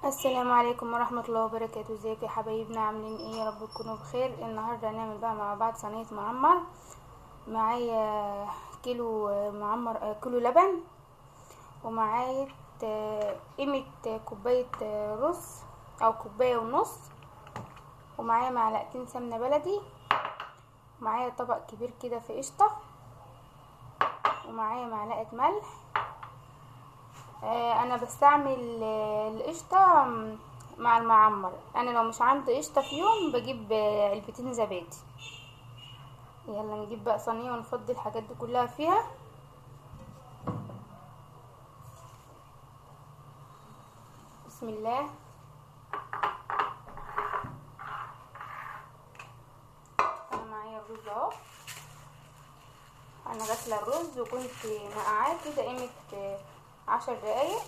السلام عليكم ورحمة الله وبركاته. ازيكم يا حبايبنا؟ عاملين ايه؟ يا رب تكونوا بخير. النهاردة هنعمل بقى مع بعض صينية معمر. معايا كيلو معمر، كيلو لبن، ومعايا قيمة كوباية رز او كوباية ونص، ومعايا معلقتين سمنة بلدي، ومعايا طبق كبير كده في قشطة، ومعايا معلقة ملح. انا بستعمل القشطة مع المعمر. انا لو مش عندي قشطة في يوم بجيب علبتين زبادي. يلا نجيب بقى صينية ونفضي الحاجات دي كلها فيها. بسم الله. انا معايا الرز اهو. انا غاسله الرز وكنت نقعاه كده قيمه 10 دقايق.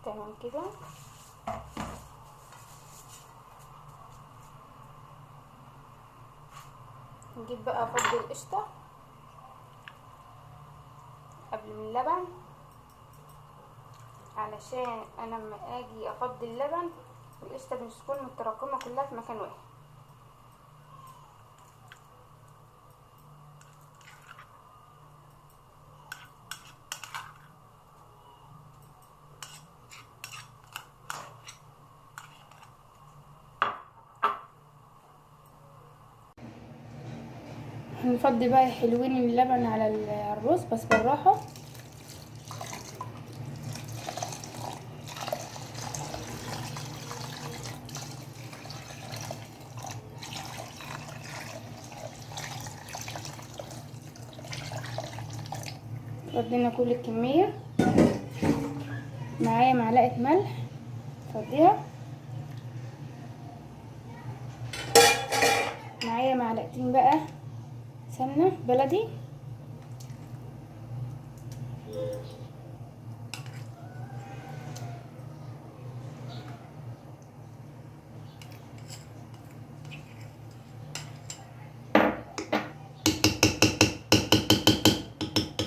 تمام كده. نجيب بقى افضي القشطه قبل من اللبن، علشان انا لما اجي افضي اللبن القشطه مش تكون متراكمه كلها في مكان واحد. هنفضي بقى حلوين اللبن على الرز بس بالراحه. فضينا كل الكميه. معايا معلقه ملح فضيها. معايا معلقتين بقى سمنه بلدي.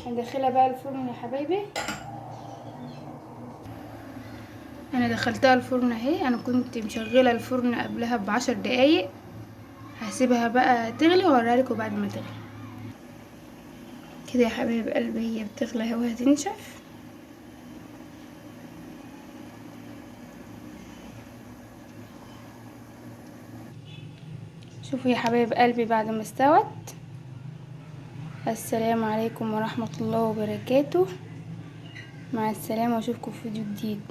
هندخلها بقى الفرن يا حبايبي. انا دخلتها الفرن اهي. انا كنت مشغله الفرن قبلها ب10 دقايق. هسيبها بقى تغلي واوريها لكم بعد ما تغلي. كده يا حبايب قلبي هي بتغلى اهو وهتنشف. شوفوا يا حبايب قلبي بعد ما استوت. السلام عليكم ورحمه الله وبركاته. مع السلامه واشوفكم في فيديو جديد.